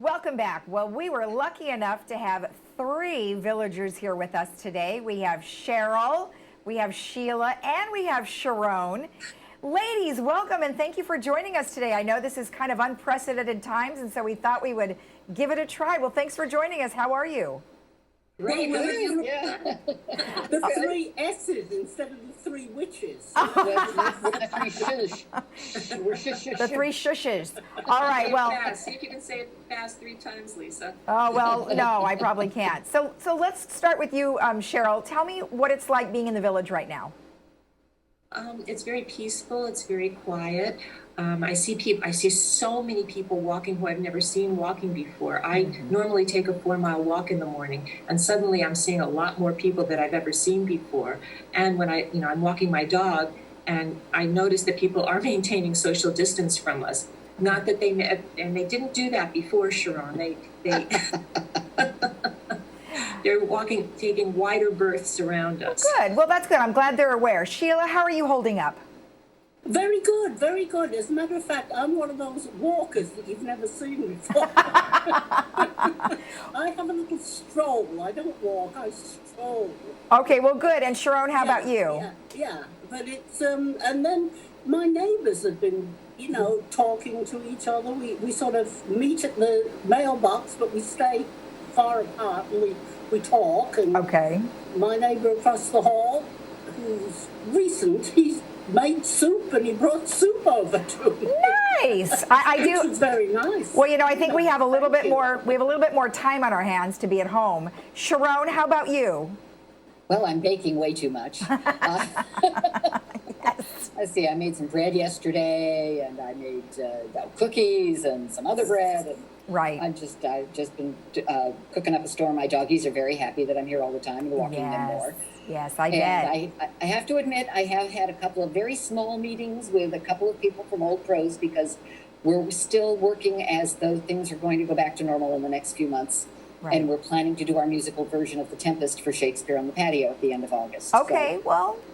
Welcome back. Well, we were lucky enough to have 3 villagers here with us today. We have Sheryl, we have Sheila, and we have Sharone. Ladies, welcome and thank you for joining us today. I know this is kind of unprecedented times, and so we thought we would give it a try. Well, thanks for joining us. How are you? Great. Yeah. The 3 S's instead of the 3 witches. The 3 shush. We're shush. The 3 shushes. All right, well. Fast. See if you can say it fast 3 times, Lisa. Oh, well, no, I probably can't. So let's start with you, Sheryl. Tell me what it's like being in the village right now. It's very peaceful. It's very quiet. I see so many people walking who I've never seen walking before. I normally take a 4-mile walk in the morning, and suddenly I'm seeing a lot more people that I've ever seen before. And when I'm walking my dog, and I notice that people are maintaining social distance from us. Not that they didn't do that before, Sharone. They're taking wider berths around us. Good. Well, that's good. I'm glad they're aware. Sheila, how are you holding up? Very good, very good. As a matter of fact, I'm one of those walkers that you've never seen before. I have a little stroll. I don't walk, I stroll. Okay, well, good. And Sharone, how about you? Yeah. But it's, and then my neighbors have been, talking to each other. We sort of meet at the mailbox, but we stay far apart and we talk. And okay. My neighbor across the hall, who's recent, he's made soup and he brought soup over to me. Nice. I do. Which was very nice. Well, I think we have a little bit more. We have a little bit more time on our hands to be at home. Sharone, how about you? Well, I'm baking way too much. Yes. Let's see, I made some bread yesterday, and I made cookies and some other bread. And right. I've just been cooking up a storm. My doggies are very happy that I'm here all the time and walking them more. Yes, I bet. And I have to admit, I have had a couple of very small meetings with a couple of people from Old Pros because we're still working as though things are going to go back to normal in the next few months. Right. And we're planning to do our musical version of The Tempest for Shakespeare on the patio at the end of August. Okay,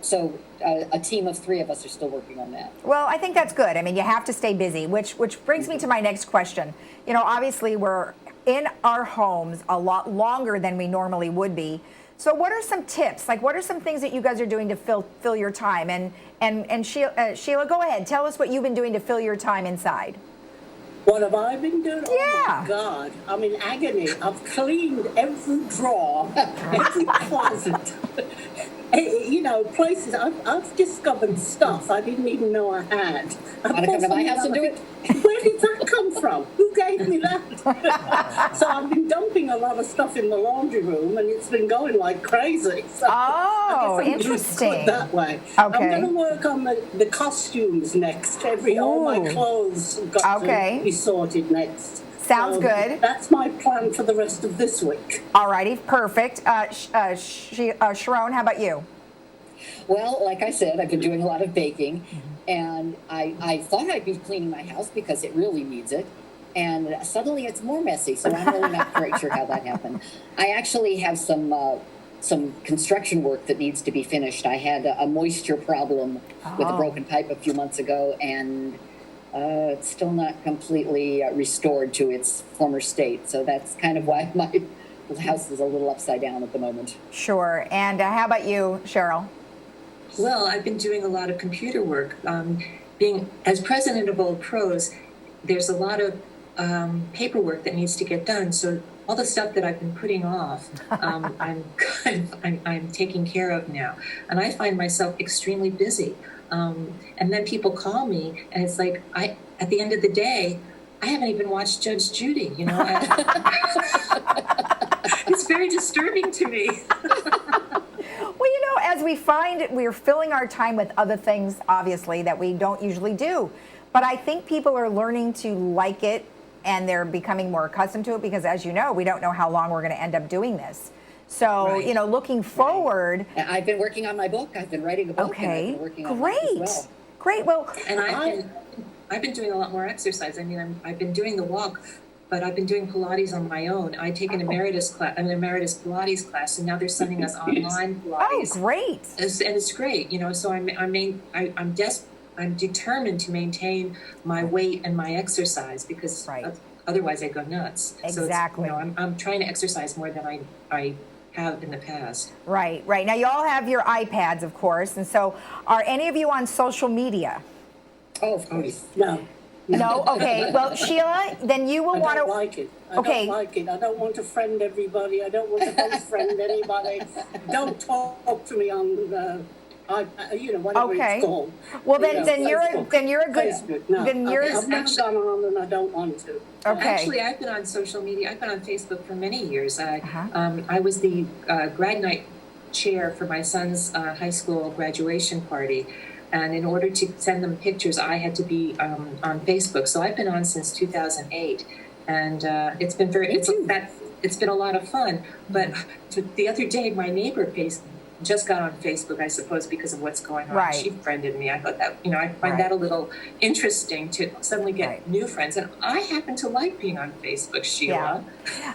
So a team of 3 of us are still working on that. Well, I think that's good. I mean, you have to stay busy, which brings me to my next question. Obviously we're in our homes a lot longer than we normally would be. So what are some tips? Like, what are some things that you guys are doing to fill your time? And Sheila, go ahead. Tell us what you've been doing to fill your time inside. What have I been doing? Yeah. Oh, my God. I'm in agony. I've cleaned every drawer, every closet. Places. I've discovered stuff I didn't even know I had. Want to come to my house and do it? Where did that come from? Who gave me that? So I've been dumping a lot of stuff in the laundry room, and it's been going like crazy. So oh, interesting. That way. Okay. I'm going to work on the costumes next. All my clothes have got to be sorted next. Sounds good. That's my plan for the rest of this week. All righty, perfect. Sharone, how about you? Well, like I said, I've been doing a lot of baking, and I thought I'd be cleaning my house because it really needs it, and suddenly it's more messy, so I'm really not quite sure how that happened. I actually have some construction work that needs to be finished. I had a moisture problem with a broken pipe a few months ago, and it's still not completely restored to its former state. So that's kind of why my house is a little upside down at the moment. Sure. And how about you, Sheryl? Well, I've been doing a lot of computer work. Being as president of Old Pros, there's a lot of paperwork that needs to get done. So all the stuff that I've been putting off, I'm taking care of now, and I find myself extremely busy. And then people call me, and it's like at the end of the day, I haven't even watched Judge Judy. It's very disturbing to me. Well, as we find we're filling our time with other things, obviously, that we don't usually do. But I think people are learning to like it, and they're becoming more accustomed to it because, as you know, we don't know how long we're going to end up doing this. So, looking forward. Right. I've been working on my book. I've been writing a book. Okay, and I've been working on great. That as well. Great. Well, and I've been doing a lot more exercise. I mean, I've been doing the walk, but I've been doing Pilates on my own. I take an emeritus Pilates class, and now they're sending us online Pilates. Oh, great! And it's great, So I'm determined to maintain my weight and my exercise because otherwise I go nuts. Exactly. So I'm trying to exercise more than I have in the past. Right, right. Now, you all have your iPads, of course, and so are any of you on social media? Oh, of course. No. No? Okay. Well, Sheila, then you will I want don't to. like it. I Okay. don't like it. I don't want to friend everybody. I don't want to unfriend anybody. Don't talk to me on whatever Okay. it's called. Well, You know, then you're a good. Facebook. No, Then you're. I've never gone on and I don't want to. Okay. Actually, I've been on social media. I've been on Facebook for many years. Uh-huh. I was the grad night chair for my son's high school graduation party. And in order to send them pictures, I had to be on Facebook. So I've been on since 2008. And it's been it's been a lot of fun. But the other day, my neighbor just got on Facebook, I suppose, because of what's going on. Right. She friended me. I thought that, I find that a little interesting to suddenly get new friends. And I happen to like being on Facebook, Sheila.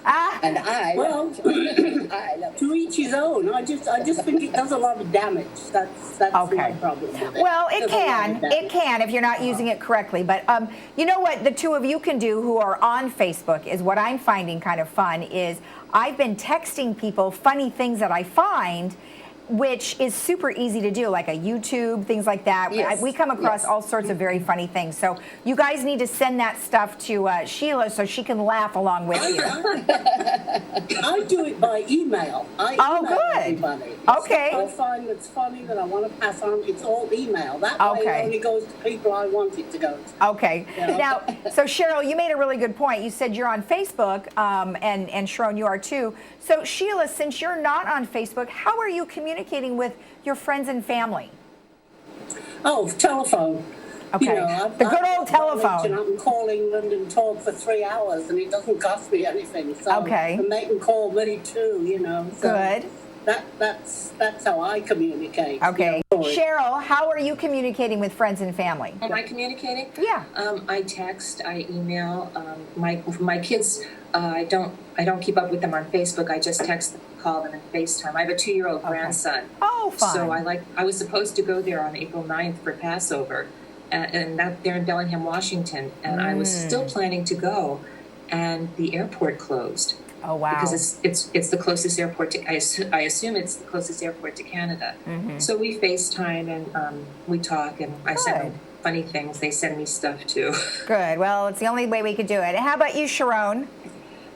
Ah, And I Well, I love it. to each his own. I just think it does a lot of damage. That's Okay. my problem with it. well, it Does a lot of damage. can if you're not using it correctly. But you know what the two of you can do who are on Facebook is what I'm finding kind of fun is I've been texting people funny things that I find, which is super easy to do, like a YouTube, things like that. Yes. We come across Yes. all sorts of very funny things. So you guys need to send that stuff to Sheila so she can laugh along with you. I do it by email. I Oh, email good. everybody. Okay. If I find that's funny that I want to pass on, it's all email. That way Okay. it only goes to people I want it to go to. Okay. Yeah. Now, so Sheryl, you made a really good point. You said you're on Facebook, and Sharone, you are too. So Sheila, since you're not on Facebook, how are you communicating with your friends and family? Oh, telephone. Okay. The good old And telephone. I can call England and talk for 3 hours, and it doesn't cost me anything. So Okay. And they can call me too. So Good. That's how I communicate. Okay. Sorry. Cheryl, how are you communicating with friends and family? Am I communicating? Yeah. I text, I email. My kids, I don't keep up with them on Facebook. I just text them, call them, and FaceTime. I have a 2-year-old grandson. Oh, fun. So I was supposed to go there on April 9th for Passover, and they're in Bellingham, Washington, and I was still planning to go, and the airport closed. Oh, wow. Because it's the closest airport to, I assume it's the closest airport to Canada. Mm-hmm. So we FaceTime and we talk, and I send them funny things. They send me stuff too. Good. Well, it's the only way we could do it. How about you, Sharone?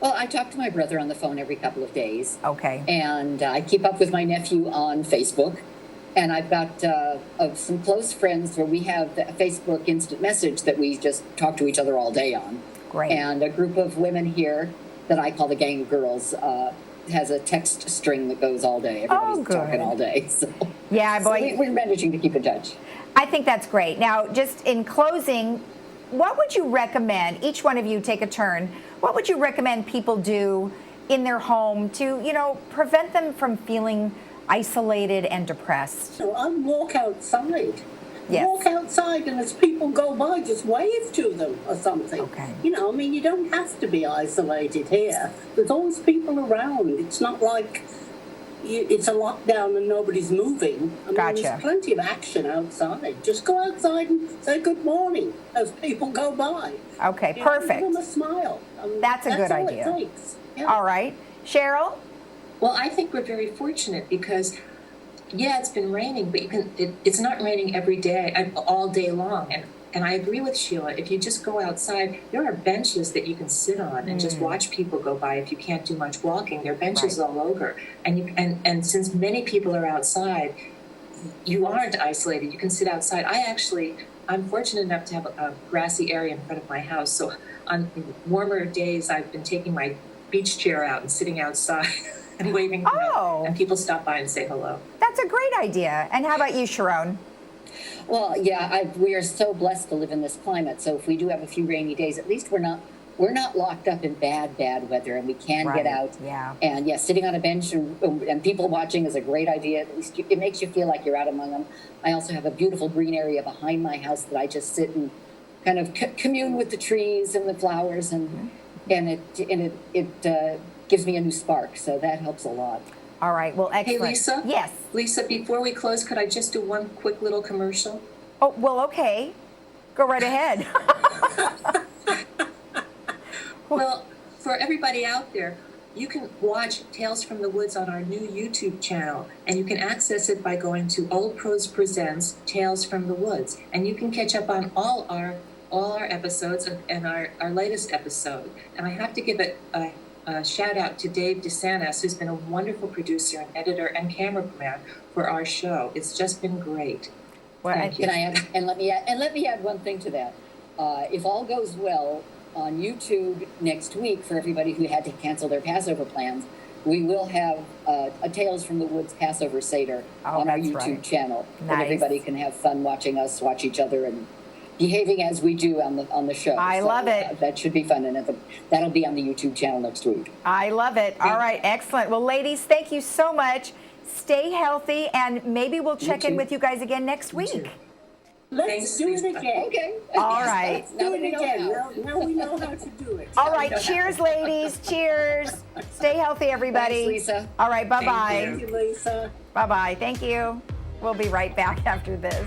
Well, I talk to my brother on the phone every couple of days. Okay. And I keep up with my nephew on Facebook. And I've got some close friends where we have the Facebook instant message that we just talk to each other all day on. Great. And a group of women here that I call the gang of girls has a text string that goes all day. Everybody's talking all day. So, Yeah, boy. we're managing to keep in touch. I think that's great. Now, just in closing, what would you recommend, each one of you take a turn, what would you recommend people do in their home to, prevent them from feeling isolated and depressed? I walk outside. Yes. Walk outside, and as people go by, just wave to them or something. Okay. You don't have to be isolated here. There's always people around. It's not like it's a lockdown and nobody's moving. Gotcha. There's plenty of action outside. Just go outside and say good morning as people go by. Okay, Give perfect. them a smile. That's a good all idea. It takes. Yeah. All right. Cheryl? Well, I think we're very fortunate because, yeah, it's been raining, but it's not raining every day, all day long. And I agree with Sheila. If you just go outside, there are benches that you can sit on and just watch people go by. If you can't do much walking, there are benches all over. And since many people are outside, you aren't isolated. You can sit outside. I'm fortunate enough to have a grassy area in front of my house. So on warmer days, I've been taking my beach chair out and sitting outside and waving to them. And people stop by and say hello. That's a great idea. And how about you, Sharone? Well, yeah, we are so blessed to live in this climate. So if we do have a few rainy days, at least we're not locked up in bad weather, and we can get out. Yeah. And yeah, sitting on a bench and people watching is a great idea. At least it makes you feel like you're out among them. I also have a beautiful green area behind my house that I just sit and kind of commune with the trees and the flowers, and it gives me a new spark. So that helps a lot. All right. Well, excellent. Hey, Lisa? Yes. Lisa, before we close, could I just do one quick little commercial? Oh, well, okay. Go right ahead. Well, for everybody out there, you can watch Tales from the Woods on our new YouTube channel, and you can access it by going to Old Pros Presents Tales from the Woods, and you can catch up on all our episodes and our latest episode. And I have to give a shout out to Dave DeSantis, who's been a wonderful producer and editor and cameraman for our show. It's just been great. Well, Thank you. Can I add, and let me add one thing to that. If all goes well, on YouTube next week, for everybody who had to cancel their Passover plans, we will have a Tales from the Woods Passover Seder on our YouTube channel. Nice. And everybody can have fun watching us watch each other and behaving as we do on the show. I love it. That should be fun, and that'll be on the YouTube channel next week. I love it. All right, excellent. Well, ladies, thank you so much. Stay healthy, and maybe we'll check in with you guys again next week. Let's do it again. Okay. All right. Do it again. Now we know how to do it. All right, cheers, ladies. Cheers. Stay healthy, everybody. Thanks, Lisa. All right, bye-bye. Thank you, Lisa. Bye-bye. Thank you. We'll be right back after this.